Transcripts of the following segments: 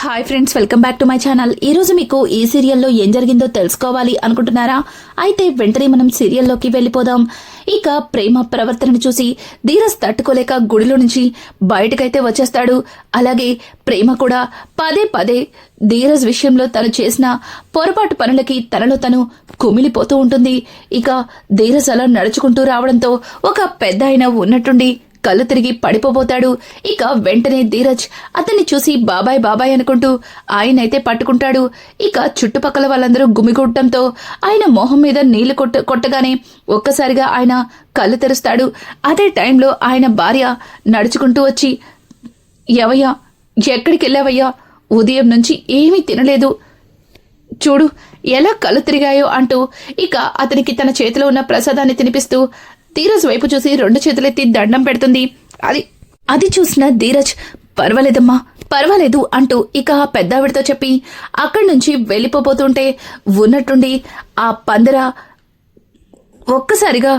Hi friends, welcome back to my channel. ఈ రోజు మీకు ఈ సీరియల్లో ఏం జరిగిందో తెలుసుకోవాలి అనుకుంటున్నారా? అయితే వెంటనే మనం సీరియల్లోకి వెళ్ళిపోదాం. ఇక ప్రేమ ప్రవర్తనను చూసి ధీరజ్ తట్టుకోలేక గుడిలో నుంచి బయటకైతే వచ్చేస్తాడు. అలాగే ప్రేమ కూడా పదే పదే ధీరజ్ విషయంలో తను చేసిన పొరపాటు పనులకి తనలో తను కుమిలిపోతూ ఉంటుంది. ఇక ధీరజ్ అలా నడుచుకుంటూ రావడంతో ఒక పెద్ద ఆయన ఉన్నట్టుండి కళ్ళు తిరిగి పడిపోబోతాడు. ఇక వెంటనే ధీరజ్ అతన్ని చూసి బాబాయ్ బాబాయ్ అనుకుంటూ ఆయనైతే పట్టుకుంటాడు. ఇక చుట్టుపక్కల వాళ్ళందరూ గుమిగూడటంతో ఆయన మొహం మీద నీళ్లు కొట్టగానే ఒక్కసారిగా ఆయన కళ్ళు తెరుస్తాడు. అదే టైంలో ఆయన భార్య నడుచుకుంటూ వచ్చి, ఎవయ్యా, ఎక్కడికి వెళ్ళావయ్యా? ఉదయం నుంచి ఏమీ తినలేదు, చూడు ఎలా కళ్ళు తిరిగాయో అంటూ ఇక అతనికి తన చేతిలో ఉన్న ప్రసాదాన్ని తినిపిస్తూ ధీరజ్ వైపు చూసి రెండు చేతులెత్తి దండం పెడుతుంది. అది చూసిన ధీరజ్, పర్వాలేదమ్మా పర్వాలేదు అంటూ ఇక ఆ పెద్దావిడితో చెప్పి అక్కడి నుంచి వెళ్ళిపోతుంటే ఉన్నట్టుండి ఆ పందర ఒక్కసారిగా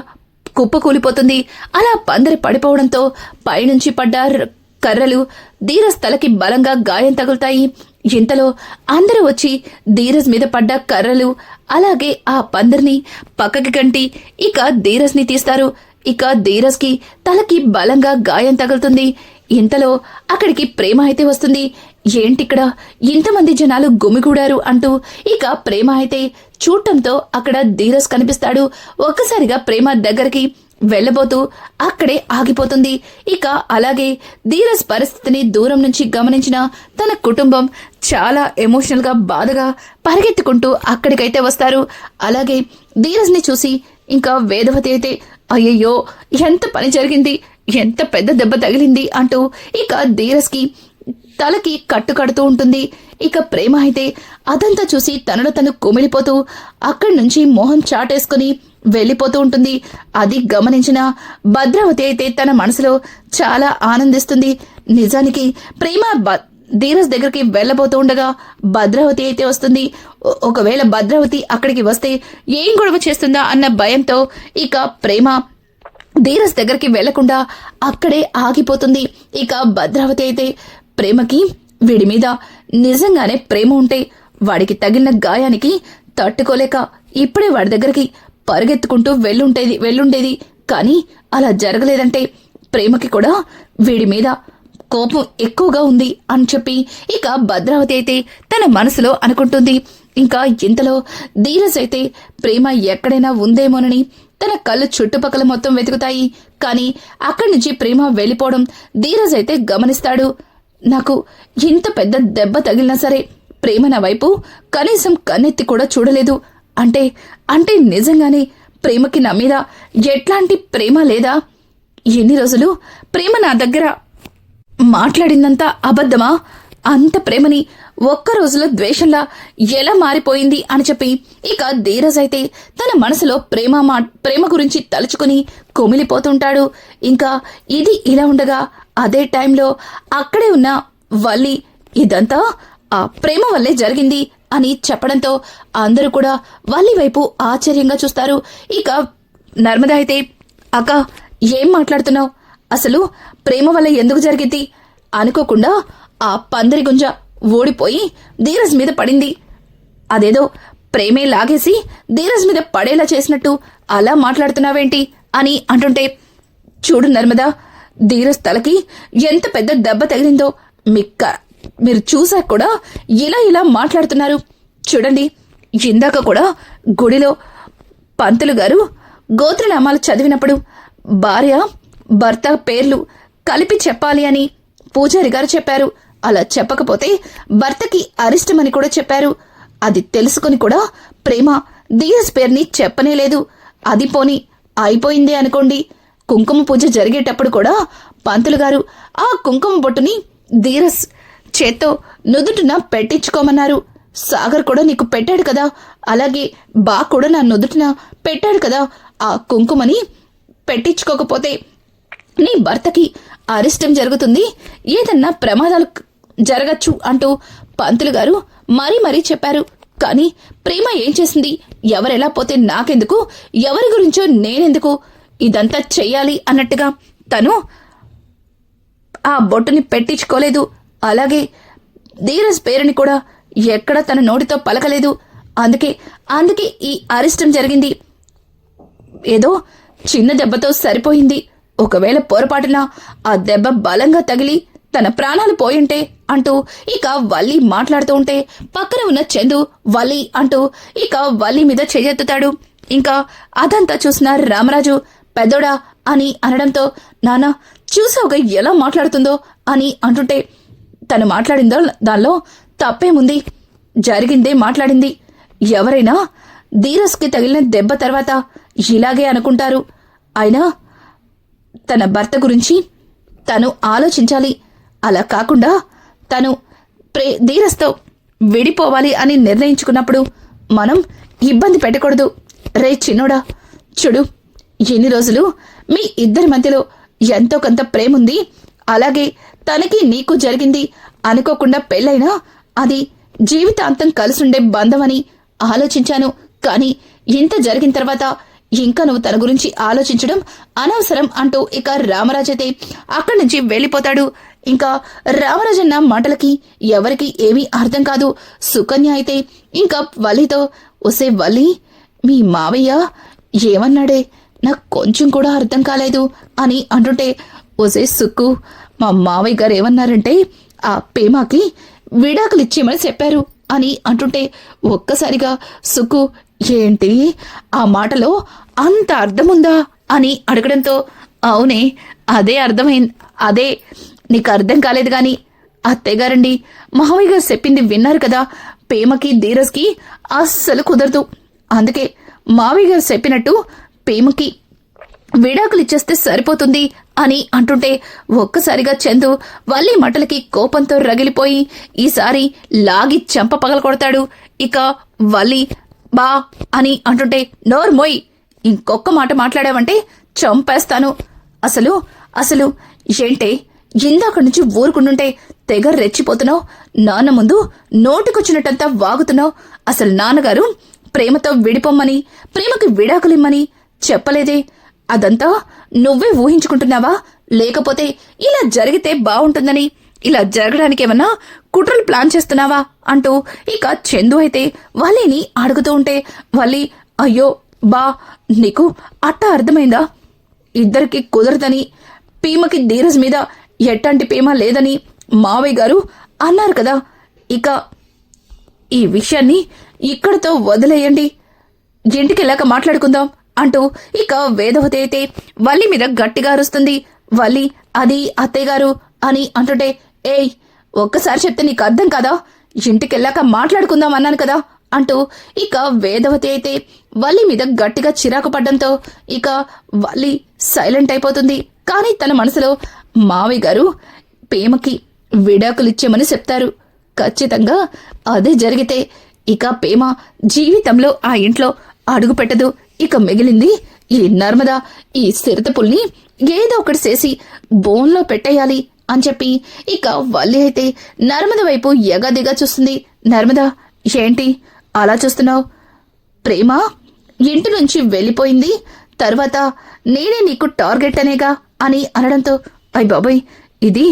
కుప్పకూలిపోతుంది. అలా పందరి పడిపోవడంతో పైనుంచి పడ్డ కర్రలు ధీరజ్ తలకి బలంగా గాయం తగులుతాయి. ఇంతలో అందరూ వచ్చి ధీరజ్ మీద పడ్డ కర్రలు అలాగే ఆ పందిరిని పక్కకి గంటి ఇక ధీరజ్ ని తీస్తారు. ఇక ధీరజ్ కి తలకి బలంగా గాయం తగులుతుంది. ఇంతలో అక్కడికి ప్రేమ అయితే వస్తుంది. ఏంటిక్కడ ఇంతమంది జనాలు గుమిగూడారు అంటూ ఇక ప్రేమ అయితే చూడటంతో అక్కడ ధీరజ్ కనిపిస్తాడు. ఒక్కసారిగా ప్రేమ దగ్గరికి వెళ్లబోతూ అక్కడే ఆగిపోతుంది. ఇక అలాగే ధీరజ్ పరిస్థితిని దూరం నుంచి గమనించిన తన కుటుంబం చాలా ఎమోషనల్ గా బాధగా పరిగెత్తుకుంటూ అక్కడికైతే వస్తారు. అలాగే ధీరజ్ ని చూసి ఇంకా వేదవతి అయితే, అయ్యయ్యో ఎంత పని జరిగింది, ఎంత పెద్ద దెబ్బ తగిలింది అంటూ ఇక ధీరజ్ కి తలకి కట్టు కడుతూ ఉంటుంది. ఇక ప్రేమ అయితే అదంతా చూసి తనలో తను కుమిలిపోతూ అక్కడి నుంచి మొహం చాటేసుకుని వెళ్లిపోతూ ఉంటుంది. అది గమనించిన భద్రావతి అయితే తన మనసులో చాలా ఆనందిస్తుంది. నిజానికి ప్రేమ ధీరజ్ దగ్గరికి వెళ్లబోతూ ఉండగా భద్రావతి అయితే వస్తుంది. ఒకవేళ భద్రావతి అక్కడికి వస్తే ఏం గొడవ చేస్తుందా అన్న భయంతో ఇక ప్రేమ ధీరజ్ దగ్గరికి వెళ్లకుండా అక్కడే ఆగిపోతుంది. ఇక భద్రావతి అయితే ప్రేమకి వీడి మీద నిజంగానే ప్రేమ ఉంటే వాడికి తగిలిన గాయానికి తట్టుకోలేక ఇప్పుడే వాడి దగ్గరికి పరిగెత్తుకుంటూ వెళ్ళుండేది. కానీ అలా జరగలేదంటే ప్రేమకి కూడా వీడి మీద కోపం ఎక్కువగా ఉంది అని చెప్పి ఇక భద్రావతి అయితే తన మనసులో అనుకుంటుంది. ఇంకా ఇంతలో ధీరజ్ అయితే ప్రేమ ఎక్కడైనా ఉందేమోనని తన కళ్ళు చుట్టుపక్కల మొత్తం వెతుకుతాయి. కానీ అక్కడి నుంచి ప్రేమ వెళ్ళిపోవడం ధీరజ్ అయితే గమనిస్తాడు. నాకు ఇంత పెద్ద దెబ్బ తగిలినా సరే ప్రేమ నా వైపు కనీసం కన్నెత్తి కూడా చూడలేదు అంటే నిజంగానే ప్రేమకి నా మీద ఎట్లాంటి ప్రేమ లేదా? ఎన్ని రోజులు ప్రేమ నా దగ్గర మాట్లాడిందంతా అబద్ధమా? అంత ప్రేమని ఒక్క రోజులో ద్వేషంలా ఎలా మారిపోయింది అని చెప్పి ఇక ధీరజ్ అయితే తన మనసులో ప్రేమ గురించి తలుచుకుని కుమిలిపోతుంటాడు. ఇంకా ఇది ఇలా ఉండగా అదే టైంలో అక్కడే ఉన్న వల్లి ఇదంతా ఆ ప్రేమ వల్లే జరిగింది అని చెప్పడంతో అందరూ కూడా వల్లి వైపు ఆశ్చర్యంగా చూస్తారు. ఇక నర్మద అయితే, అక్క ఏం మాట్లాడుతున్నావు? అసలు ప్రేమ వల్ల ఎందుకు జరిగింది? అనుకోకుండా ఆ పందిరి గుంజ ఓడిపోయి ధీరజ్ మీద పడింది. అదేదో ప్రేమే లాగేసి ధీరజ్ మీద పడేలా చేసినట్టు అలా మాట్లాడుతున్నావేంటి అని అంటుంటే, చూడు నర్మదా, ధీరజ్ తలకి ఎంత పెద్ద దెబ్బ తగిలిందో మీరు చూసాక కూడా ఇలా మాట్లాడుతున్నారు. చూడండి, ఇందాక కూడా గుడిలో పంతులు గారు గోత్రనామాలు చదివినప్పుడు భార్య భర్త పేర్లు కలిపి చెప్పాలి అని పూజారి గారు చెప్పారు. అలా చెప్పకపోతే భర్తకి అరిష్టమని కూడా చెప్పారు. అది తెలుసుకుని కూడా ప్రేమ ధీరజ్ పేరుని చెప్పనేలేదు. అది పోని అయిపోయిందే అనుకోండి. కుంకుమ పూజ జరిగేటప్పుడు కూడా పంతులు గారు ఆ కుంకుమ బొట్టుని ధీరజ్ చేత్తో నుదుటిన పెట్టించుకోమన్నారు. సాగర్ కూడా నీకు పెట్టాడు కదా, అలాగే బా కూడా నా నుదుటిన పెట్టాడు కదా. ఆ కుంకుమని పెట్టించుకోకపోతే నీ భర్తకి అరిష్టం జరుగుతుంది, ఏదన్నా ప్రమాదాలు జరగచ్చు అంటూ పంతులు గారు మరీ చెప్పారు. కానీ ప్రేమ ఏం చేసింది? ఎవరెలా పోతే నాకెందుకు, ఎవరి గురించో నేనెందుకు ఇదంతా చెయ్యాలి అన్నట్టుగా తను ఆ బొట్టుని పెట్టించుకోలేదు. అలాగే ధీరజ్ పేరుని కూడా ఎక్కడ తన నోటితో పలకలేదు. అందుకే ఈ అరిష్టం జరిగింది. ఏదో చిన్న దెబ్బతో సరిపోయింది. ఒకవేళ పొరపాటున ఆ దెబ్బ బలంగా తగిలి తన ప్రాణాలు పోయుంటే అంటూ ఇక వల్లి మాట్లాడుతూ ఉంటే పక్కన ఉన్న చందు వల్లి అంటూ ఇక వల్లి మీద చెయ్యెత్తుతాడు. ఇంకా అదంతా చూసిన రామరాజు పెద్దోడా అని అనడంతో, నాన్న చూసావుగా ఎలా మాట్లాడుతుందో అని అంటుంటే, తను మాట్లాడిందో దానిలో తప్పేముంది, జరిగిందే మాట్లాడింది. ఎవరైనా ధీరజ్కి తగిలిన దెబ్బ తర్వాత ఇలాగే అనుకుంటారు. అయినా తన భర్త గురించి తను ఆలోచించాలి. అలా కాకుండా తను ధీరజ్తో విడిపోవాలి అని నిర్ణయించుకున్నప్పుడు మనం ఇబ్బంది పెట్టకూడదు. రే చిన్నోడా, చూడు, ఎన్ని రోజులు మీ ఇద్దరి మధ్యలో ఎంతో కొంత ప్రేముంది. అలాగే తనకి నీకు జరిగింది. అనుకోకుండా పెళ్ళైనా అది జీవితాంతం కలిసుండే బంధమని ఆలోచించాను. కానీ ఇంత జరిగిన తర్వాత ఇంకా నువ్వు తన గురించి ఆలోచించడం అనవసరం అంటూ ఇక రామరాజైతే అక్కడి నుంచి వెళ్ళిపోతాడు. ఇంకా రామరాజన్న మాటలకి ఎవరికి ఏమీ అర్థం కాదు. సుకన్య అయితే ఇంకా వల్లితో, ఒసే వల్లి, మీ మావయ్య ఏమన్నాడే, నాకు కొంచెం కూడా అర్థం కాలేదు అని అంటుంటే, ఒసే సుక్కు, మా మావయ్య గారు ఏమన్నారంటే ఆ పేమాకి విడాకులు ఇచ్చేయమని చెప్పారు అని అంటుంటే, ఒక్కసారిగా సుక్కు, ఏంటి ఆ మాటలో అంత అర్థముందా అని అడగడంతో, అవునే, అదే అర్థమైంది. అదే నీకు అర్థం కాలేదు గాని అత్తయ్యగారండి, మావయ్య గారు చెప్పింది విన్నారు కదా, పేమకి ధీరజ్కి అస్సలు కుదరదు. అందుకే మావయ్య గారు చెప్పినట్టు పేమకి విడాకులు ఇచ్చేస్తే సరిపోతుంది అని అంటుంటే, ఒక్కసారిగా చందు వల్లి మాటలకి కోపంతో రగిలిపోయి ఈసారి లాగి చెంప పగలకొడతాడు. ఇక వల్లి బా అని అంటుంటే, నోర్మోయ్, ఇంకొక్క మాట మాట్లాడావంటే చంపేస్తాను. అసలు ఏంటే, ఇందాక నుంచి ఊరుకుంటుంటే తెగ రెచ్చిపోతున్నావు. నాన్న ముందు నోటికొచ్చినట్టంతా వాగుతున్నావు. అసలు నాన్నగారు ప్రేమతో విడిపోమ్మని, ప్రేమకి విడాకులిమ్మని చెప్పలేదే. అదంతా నువ్వే ఊహించుకుంటున్నావా, లేకపోతే ఇలా జరిగితే బాగుంటుందని ఇలా జరగడానికి ఏమన్నా కుట్రలు ప్లాన్ చేస్తున్నావా అంటూ ఇక చందు అయితే వల్లిని అడుగుతూ ఉంటే, వల్లి, అయ్యో బా, నీకు అట్టా అర్థమైందా? ఇద్దరికి కుదరదని, పీమకి ధీరజ్ మీద ఎట్టంటి ప్రేమ లేదని మావయ్య గారు అన్నారు కదా. ఇక ఈ విషయాన్ని ఇక్కడితో వదిలేయండి, ఇంటికెళ్ళాక మాట్లాడుకుందాం అంటూ ఇక వేదవతి అయితే వల్లి మీద గట్టిగా అరుస్తుంది. వల్లి, అది అత్తయ్య గారు అని అంటుంటే, ఏయ్, ఒక్కసారి చెప్తే నీకు అర్థం కదా, ఇంటికెళ్ళాక మాట్లాడుకుందాం అన్నాను కదా అంటూ ఇక వేదవతి అయితే వల్లి మీద గట్టిగా చిరాకు పడ్డంతో ఇక వల్లి సైలెంట్ అయిపోతుంది. కానీ తన మనసులో, మావయ్య గారు పేమకి విడాకులిచ్చేమని చెప్తారు. ఖచ్చితంగా అదే జరిగితే ఇక పేమ జీవితంలో ఆ ఇంట్లో అడుగు పెట్టదు. ఇక మిగిలింది ఈ నర్మద, ఈ సిరతపుల్ని ఏదో ఒకటి చేసి బోన్లో పెట్టేయాలి అని చెప్పి ఇక వల్లి అయితే నర్మద వైపు ఎగదిగా చూస్తుంది. నర్మద, ఏంటి అలా చూస్తున్నావు? ప్రేమ ఇంటి నుంచి వెళ్ళిపోయింది, తర్వాత నేనే నీకు టార్గెట్ అనేగా అని అనడంతో, అయ్ బాబాయ్, ఇది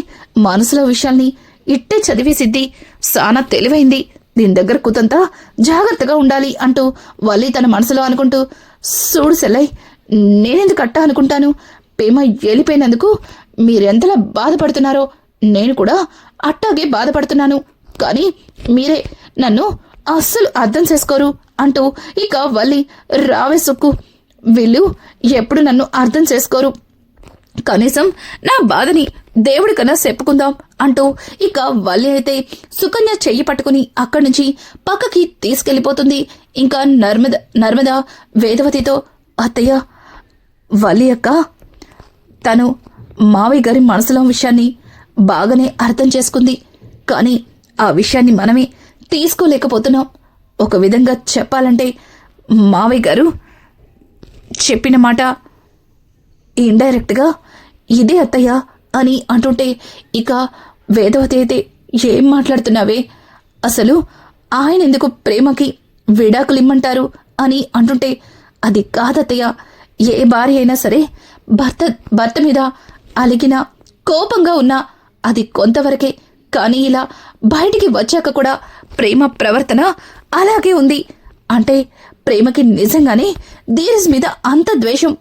మనసులో విషయాల్ని ఇట్టే చదివేసిద్ది, సానా తెలివైంది, దీని దగ్గర కుతంతా జాగ్రత్తగా ఉండాలి అంటూ వల్లి తన మనసులో అనుకుంటూ, చూడు సెల్లయ్, నేనెందుకు అట్టా అనుకుంటాను? ప్రేమ వెళ్ళిపోయినందుకు మీరెంతలా బాధపడుతున్నారో నేను కూడా అట్టాగే బాధపడుతున్నాను. కానీ మీరే నన్ను అస్సలు అర్థం చేసుకోరు అంటూ ఇక వల్లి, రావే సుక్కు, వీళ్ళు ఎప్పుడు నన్ను అర్థం చేసుకోరు, కనీసం నా బాధని దేవుడికన్నా చెప్పుకుందాం అంటూ ఇక వల్లి అయితే సుకన్య చెయ్యి పట్టుకుని అక్కడి నుంచి పక్కకి తీసుకెళ్లిపోతుంది. ఇంకా నర్మద వేదవతితో, అత్తయ్య, వల్లి అక్క తను మావయ్య గారి మనసులో విషయాన్ని బాగానే అర్థం చేసుకుంది, కానీ ఆ విషయాన్ని మనమే తీసుకోలేకపోతున్నాం. ఒక విధంగా చెప్పాలంటే మావయ్య గారు చెప్పిన మాట ఇండైరెక్ట్గా ఇదే అత్తయ్య అని అంటుంటే ఇక వేదవతి అయితే, ఏం మాట్లాడుతున్నావే, అసలు ఆయన ఎందుకు ప్రేమకి విడాకులిమ్మంటారు అని అంటుంటే, అది కాదత్తయ్య, ఏ భార్య అయినా సరే భర్త మీద అలిగినా కోపంగా ఉన్నా అది కొంతవరకే, కానీ ఇలా బయటికి వచ్చాక కూడా ప్రేమ ప్రవర్తన అలాగే ఉంది. అంటే ప్రేమకి నిజంగానే ధీరజ్ మీద అంత ద్వేషం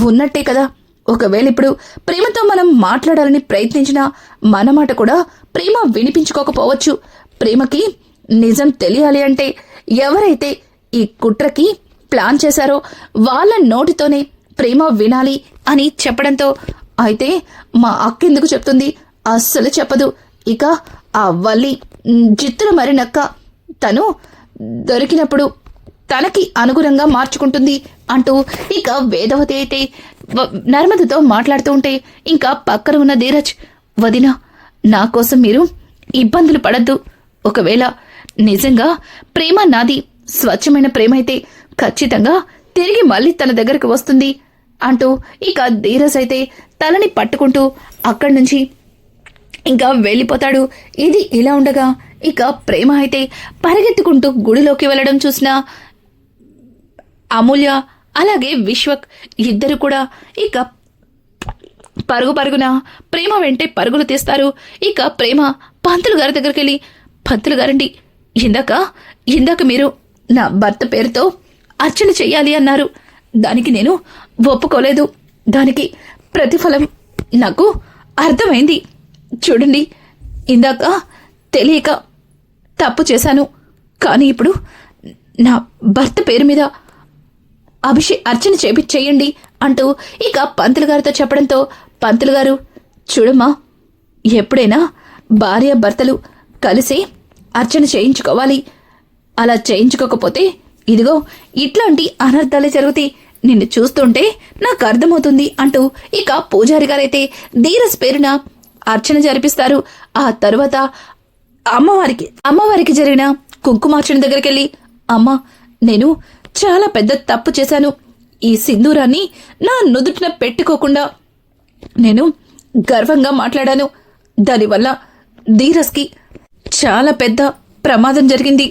ఉన్నట్టే కదా. ఒకవేళ ఇప్పుడు ప్రేమతో మనం మాట్లాడాలని ప్రయత్నించినా మన మాట కూడా ప్రేమ వినిపించుకోకపోవచ్చు. ప్రేమకి నిజం తెలియాలి అంటే ఎవరైతే ఈ కుట్రకి ప్లాన్ చేశారో వాళ్ళ నోటితోనే ప్రేమ వినాలి అని చెప్పడంతో, అయితే మా అక్కెందుకు చెప్తుంది? అస్సలు చెప్పదు. ఇక ఆ వల్లి జిత్తుల మరి నక్క తను దొరికినప్పుడు తనకి అనుగుణంగా మార్చుకుంటుంది అంటూ ఇక వేదవతి అయితే నర్మదతో మాట్లాడుతూ ఉంటే, ఇంకా పక్కన ఉన్న ధీరజ్, వదినా నా కోసం మీరు ఇబ్బందులు పడద్దు. ఒకవేళ నిజంగా ప్రేమ నాది స్వచ్ఛమైన ప్రేమ అయితే ఖచ్చితంగా తిరిగి మళ్ళీ తన దగ్గరకు వస్తుంది అంటూ ఇక ధీరజ్ అయితే తలని పట్టుకుంటూ అక్కడి నుంచి ఇంకా వెళ్ళిపోతాడు. ఇది ఇలా ఉండగా ఇక ప్రేమ అయితే పరిగెత్తుకుంటూ గుడిలోకి వెళ్ళడం చూసిన అమూల్య అలాగే విశ్వక్ ఇద్దరు కూడా ఇక పరుగున ప్రేమ వెంటే పరుగులు తీస్తారు. ఇక ప్రేమ పంతులు గారి దగ్గరికి వెళ్ళి, పంతులు గారండి, ఇందాక మీరు నా భర్త పేరుతో అర్చన చెయ్యాలి అన్నారు. దానికి నేను ఒప్పుకోలేదు. దానికి ప్రతిఫలం నాకు అర్థమైంది. చూడండి, ఇందాక తెలియక తప్పు చేశాను. కానీ ఇప్పుడు నా భర్త పేరు మీద అర్చన చేయండి అంటూ ఇక పంతులు గారితో చెప్పడంతో, పంతులు గారు, చూడమ్మా, ఎప్పుడైనా భార్య భర్తలు కలిసి అర్చన చేయించుకోవాలి. అలా చేయించుకోకపోతే ఇదిగో ఇట్లాంటి అనర్థాలే జరుగుతాయి. నిన్ను చూస్తుంటే నాకు అర్థమవుతుంది అంటూ ఇక పూజారి గారైతే ధీరజ్ పేరున అర్చన జరిపిస్తారు. ఆ తరువాత అమ్మవారికి జరిగిన కుంకుమార్చన దగ్గరికి వెళ్ళి, అమ్మ, నేను చాలా పెద్ద తప్పు చేశాను. ఈ సింధూరాన్ని నా నుదుటిన పెట్టుకోకుండా నేను గర్వంగా మాట్లాడాను. దానివల్ల ధీరజ్కి చాలా పెద్ద ప్రమాదం జరిగింది.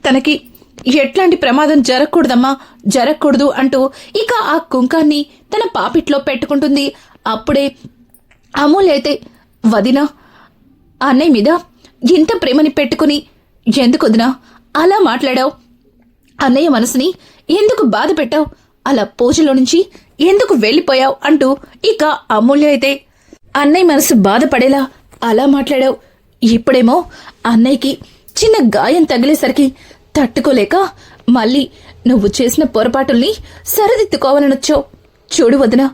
తనకి ఎట్లాంటి ప్రమాదం జరగకూడదు అంటూ ఇక ఆ కుంకాన్ని తన పాపిట్లో పెట్టుకుంటుంది. అప్పుడే అమూల్య అయితే, వదినా, అన్నయ్య మీద ఇంత ప్రేమని పెట్టుకుని ఎందుకు వదినా అలా మాట్లాడావు? అన్నయ్య మనసుని ఎందుకు బాధ పెట్టావు? అలా పూజలో నుంచి ఎందుకు వెళ్ళిపోయావు అంటూ ఇక అమూల్య అయితే, అన్నయ్య మనసు బాధపడేలా అలా మాట్లాడావు. ఇప్పుడేమో అన్నయ్యకి చిన్న గాయం తగిలేసరికి తట్టుకోలేక మళ్ళీ నువ్వు చేసిన పొరపాటుల్ని సరిదిద్దుకోవాలనొచ్చావు. చూడు వదినా,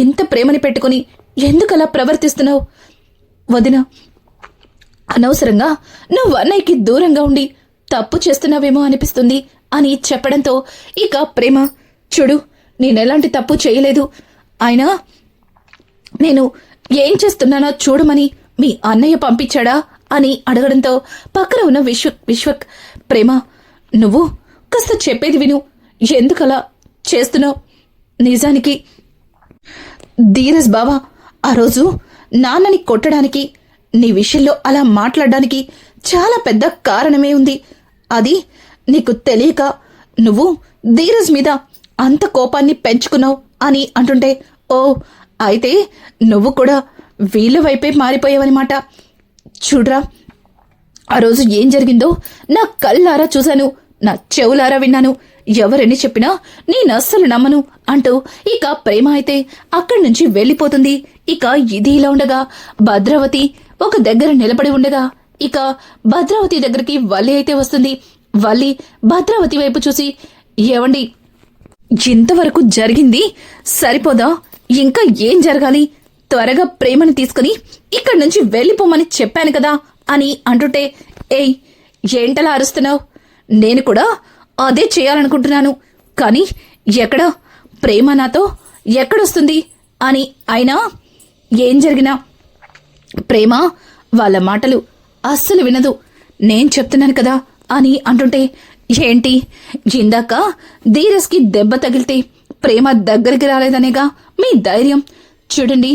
ఇంత ప్రేమని పెట్టుకుని ఎందుకలా ప్రవర్తిస్తున్నావు? వదినా, అనవసరంగా నువ్వు అన్నయ్యకి దూరంగా ఉండి తప్పు చేస్తున్నావేమో అనిపిస్తుంది అని చెప్పడంతో ఇక ప్రేమ, చూడు, నేనెలాంటి తప్పు చేయలేదు. అయినా నేను ఏం చేస్తున్నానో చూడమని మీ అన్నయ్య పంపించాడా అని అడగడంతో పక్కన ఉన్న విశ్వక్, ప్రేమ, నువ్వు కాస్త చెప్పేది విను. ఎందుకలా చేస్తున్నావు? నిజానికి ధీరజ్ బావా ఆ రోజు నాన్నని కొట్టడానికి, నీ విషయంలో అలా మాట్లాడడానికి చాలా పెద్ద కారణమే ఉంది. అది నీకు తెలియక నువ్వు ధీరజ్ మీద అంత కోపాన్ని పెంచుకున్నావు అని అంటుంటే, ఓ, అయితే నువ్వు కూడా వీళ్ళ వైపే మారిపోయావన్నమాట. చూడ్రా, ఆ రోజు ఏం జరిగిందో నా కళ్ళారా చూశాను, నా చెవులారా విన్నాను. ఎవరని చెప్పినా నేను అస్సలు నమ్మను అంటూ ఇక ప్రేమ అయితే అక్కడి నుంచి వెళ్ళిపోతుంది. ఇక ఇది ఇలా ఉండగా భద్రావతి ఒక దగ్గర నిలబడి ఉండగా ఇక భద్రావతి దగ్గరికి వల్లి అయితే వస్తుంది. వల్లి భద్రావతి వైపు చూసి, ఏవండి, ఇంతవరకు జరిగింది సరిపోదా? ఇంకా ఏం జరగాలి? త్వరగా ప్రేమని తీసుకుని ఇక్కడి నుంచి వెళ్ళిపోమని చెప్పాను కదా అని అంటుంటే, ఏయ్, ఏంటలా అరుస్తున్నావు? నేను కూడా అదే చేయాలనుకుంటున్నాను. కానీ ఎక్కడ ప్రేమ నాతో ఎక్కడొస్తుంది అని. అయినా ఏం జరిగినా ప్రేమ వాళ్ళ మాటలు అస్సలు వినదు. నేను చెప్తున్నాను కదా అని అంటుంటే, ఏంటి, ఇందాక ధీరజ్కి దెబ్బ తగిలితే ప్రేమ దగ్గరికి రాలేదనేగా మీ ధైర్యం? చూడండి,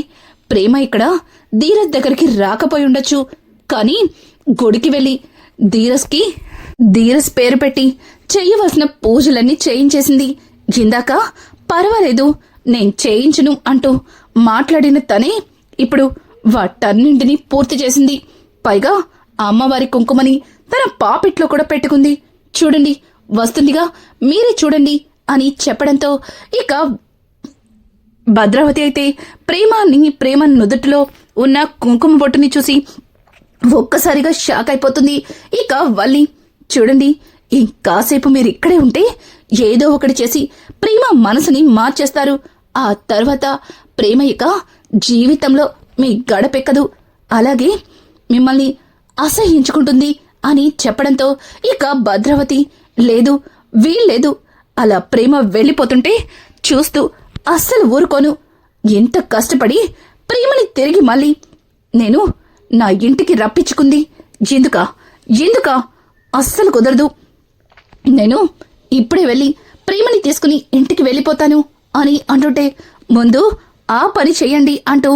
ప్రేమ ఇక్కడ ధీరజ్ దగ్గరికి రాకపోయి ఉండొచ్చు, కానీ గుడికి వెళ్ళి ధీరజ్ పేరు పెట్టి చెయ్యవలసిన పూజలన్నీ చేయించేసింది. ఇందాక పర్వాలేదు, నేను చేయించును అంటూ మాట్లాడిన తనే ఇప్పుడు వాటన్నింటినీ పూర్తి చేసింది. పైగా అమ్మవారి కుంకుమని తన పాపిట్లో కూడా పెట్టుకుంది. చూడండి, వస్తుందిగా, మీరే చూడండి అని చెప్పడంతో ఇక భద్రావతి అయితే ప్రేమ నుదుటిలో ఉన్న కుంకుమ బొట్టుని చూసి ఒక్కసారిగా షాక్ అయిపోతుంది. ఇక వల్లి, చూడండి, ఇంకాసేపు మీరు ఇక్కడే ఉంటే ఏదో ఒకటి చేసి ప్రేమ మనసుని మార్చేస్తారు. ఆ తర్వాత ప్రేమ ఇక జీవితంలో మీ గడపెక్కదు, అలాగే మిమ్మల్ని అసహ్యించుకుంటుంది అని చెప్పడంతో ఇక భద్రావతి, లేదు, వీల్లేదు, అలా ప్రేమ వెళ్ళిపోతుంటే చూస్తూ అస్సలు ఊరుకోను. ఎంత కష్టపడి ప్రేమని తిరిగి మళ్ళీ నేను నా ఇంటికి రప్పించుకుంది ఎందుకా అస్సలు కుదరదు. నేను ఇప్పుడే వెళ్ళి ప్రేమని తీసుకుని ఇంటికి వెళ్ళిపోతాను అని అంటుంటే, ముందు ఆ పని చెయ్యండి అంటూ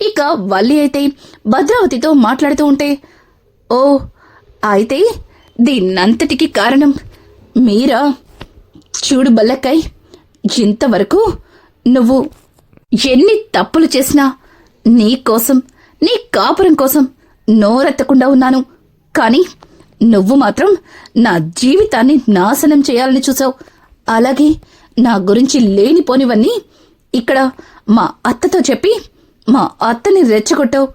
ఇక వల్లి అయితే భద్రావతితో మాట్లాడుతూ ఉంటే, ఓ అయితే దీన్నంతటికి కారణం మీరా? చూడు బల్లక్కయ్, ఇంతవరకు నువ్వు ఎన్ని తప్పులు చేసినా నీ కోసం, నీ కాపురం కోసం నోరెత్తకుండా ఉన్నాను. కానీ నువ్వు మాత్రం నా జీవితాన్ని నాశనం చేయాలని చూసావు. అలాగే నా గురించి లేనిపోనివన్నీ ఇక్కడ మా అత్తతో చెప్పి మా అత్తని రెచ్చగొట్టావు.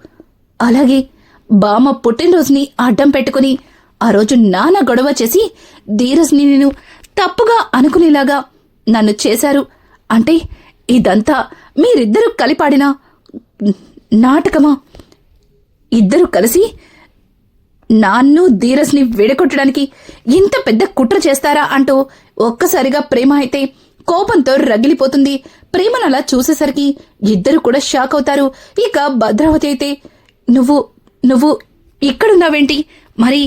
అలాగే బామ్మ పుట్టినరోజుని అడ్డం పెట్టుకుని ఆ రోజు నాన్న గొడవ చేసి ధీరజ్ని నేను తప్పుగా అనుకునేలాగా నన్ను చేశారు. అంటే ఇదంతా మీరిద్దరూ కలిపాడిన నాటకమా? ఇద్దరు కలిసి నాన్ను ధీరజ్ని విడగొట్టడానికి ఇంత పెద్ద కుట్ర చేస్తారా అంటూ ఒక్కసారిగా ప్రేమ అయితే కోపంతో రగిలిపోతుంది. ప్రేమను అలా చూసేసరికి ఇద్దరు కూడా షాక్ అవుతారు. ఇక భద్రావతి అయితే, నువ్వు ఇక్కడున్నావేంటి, మరి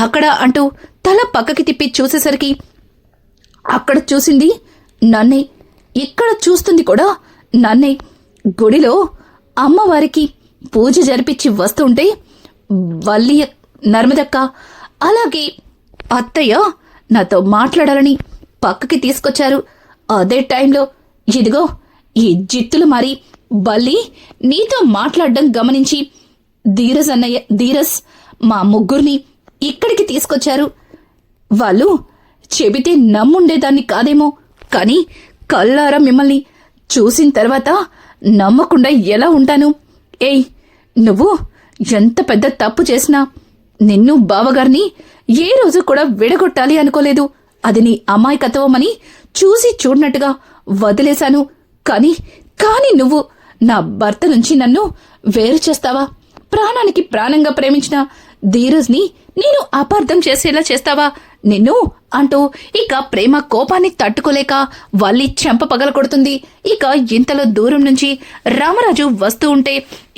అక్కడ అంటూ తల పక్కకి తిప్పి చూసేసరికి అక్కడ చూసింది నన్నే, ఇక్కడ చూస్తుంది కూడా నన్నే. గుడిలో అమ్మవారికి పూజ జరిపించి వస్తుంటే వల్లి, నర్మదక్క, అలాగే అత్తయ్య నాతో మాట్లాడాలని పక్కకి తీసుకొచ్చారు. అదే టైంలో ఇదిగో ఈ జిత్తులు మరి వల్లి నీతో మాట్లాడడం గమనించి ధీరజ్ మా ముగ్గురిని ఇక్కడికి తీసుకొచ్చారు. వాళ్ళు చెబితే నమ్ముండేదాన్ని కాదేమో, కానీ కళ్ళారా మిమ్మల్ని చూసిన తర్వాత నమ్మకుండా ఎలా ఉంటాను? ఏయ్, నువ్వు ఎంత పెద్ద తప్పు చేసినా నిన్ను బావగారిని ఏ రోజు కూడా విడగొట్టాలి అనుకోలేదు. అది నీ అమాయకత్వమని చూసి చూడనట్టుగా వదిలేశాను. కానీ నువ్వు నా భర్త నుంచి నన్ను వేరు చేస్తావా? ప్రాణానికి ప్రాణంగా ప్రేమించిన ధీరజ్ని నేను అపార్థం చేసేలా చేస్తావా నిన్ను అంటూ ఇక ప్రేమ కోపాన్ని తట్టుకోలేక వల్లి చెంప పగలకొడుతుంది. ఇక ఇంతలో దూరం నుంచి రామరాజు వస్తూ ఉంటే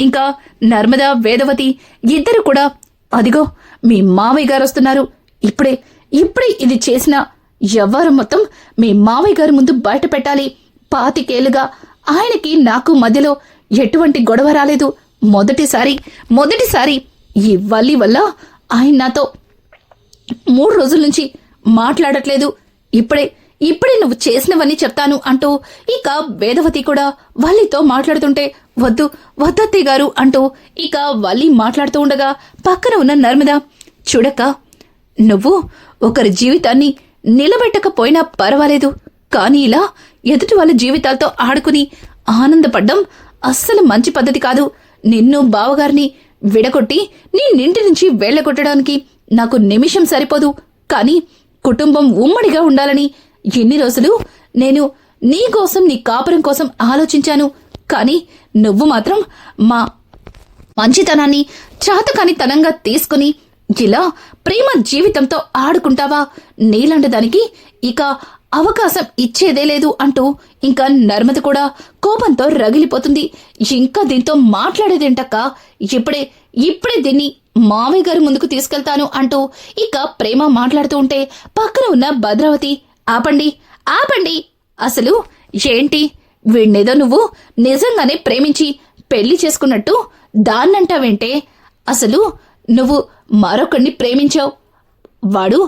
ఇంకా నర్మదా, వేదవతి ఇద్దరు కూడా, అదిగో మీ మావయ్య గారు వస్తున్నారు, ఇప్పుడే ఇది చేసిన వ్యవహారం మొత్తం మీ మావయ్య గారి ముందు బయట పెట్టాలి. 25 ఏళ్లుగా ఆయనకి నాకు మధ్యలో ఎటువంటి గొడవ రాలేదు. మొదటిసారి ఈ వల్లి వల్ల ఆయన నాతో 3 రోజుల నుంచి మాట్లాడట్లేదు. ఇప్పుడే నువ్వు చేసినవన్నీ చెప్తాను అంటూ ఇక వేదవతి కూడా వల్లితో మాట్లాడుతుంటే, వద్దత్తయ్య గారు అంటూ ఇక వల్లి మాట్లాడుతూ ఉండగా పక్కన ఉన్న నర్మదా, చూడక్క, నువ్వు ఒకరి జీవితాన్ని నిలబెట్టకపోయినా పర్వాలేదు, కానీ ఇలా ఎదుటి వాళ్ళ జీవితాలతో ఆడుకుని ఆనందపడ్డం అస్సలు మంచి పద్ధతి కాదు. నిన్ను బావగారిని విడగొట్టి నిన్నింటి నుంచి వెళ్లగొట్టడానికి నాకు నిమిషం సరిపోదు. కానీ కుటుంబం ఉమ్మడిగా ఉండాలని ఎన్ని రోజులు నేను నీ కోసం, నీ కాపురం కోసం ఆలోచించాను. కానీ నువ్వు మాత్రం మా మంచితనాన్ని చాతకానితనంగా తీసుకుని ఇలా ప్రేమ జీవితంతో ఆడుకుంటావా? నీలాంటి దానికి ఇక అవకాశం ఇచ్చేదే లేదు అంటూ ఇంకా నర్మద కూడా కోపంతో రగిలిపోతుంది. ఇంకా దీంతో మాట్లాడేదేంటక్క, ఇప్పుడే దీన్ని మావయ్య గారి ముందుకు తీసుకెళ్తాను అంటూ ఇక ప్రేమ మాట్లాడుతూ ఉంటే పక్కన ఉన్న భద్రావతి, ఆపండి, అసలు ఏంటి, వీణ్ణేదో నువ్వు నిజంగానే ప్రేమించి పెళ్లి చేసుకున్నట్టు దాన్నంటావేంటే? అసలు నువ్వు మరొకడిని ప్రేమించావు. వాడు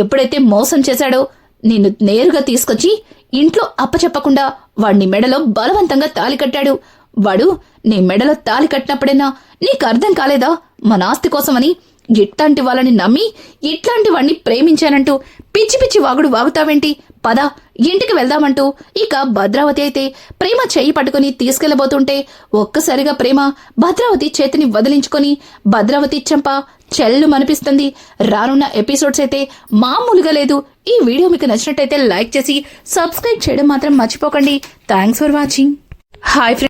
ఎప్పుడైతే మోసం చేశాడో నిన్ను నేరుగా తీసుకొచ్చి ఇంట్లో అప్పచెప్పకుండా వాడిని మెడలో బలవంతంగా తాళి కట్టాడు. వాడు నీ మెడలో తాలి కట్టినప్పుడైనా నీకు అర్థం కాలేదా మన ఆస్తి కోసమని? ఇట్లాంటి వాళ్ళని నమ్మి ఇట్లాంటి వాడిని ప్రేమించానంటూ పిచ్చి పిచ్చి వాగుడు వాగుతావేంటి? పద ఇంటికి వెళ్దామంటూ ఇక భద్రావతి అయితే ప్రేమ చెయ్యి పట్టుకుని తీసుకెళ్లబోతుంటే ఒక్కసారిగా ప్రేమ భద్రావతి చేతిని వదిలించుకొని భద్రావతి చెంప చెల్లు మనిపిస్తుంది. రానున్న ఎపిసోడ్స్ అయితే మామూలుగా లేదు. ఈ వీడియో మీకు నచ్చినట్టయితే లైక్ చేసి సబ్స్క్రైబ్ చేయడం మాత్రం మర్చిపోకండి. Thanks for watching. Hi friends.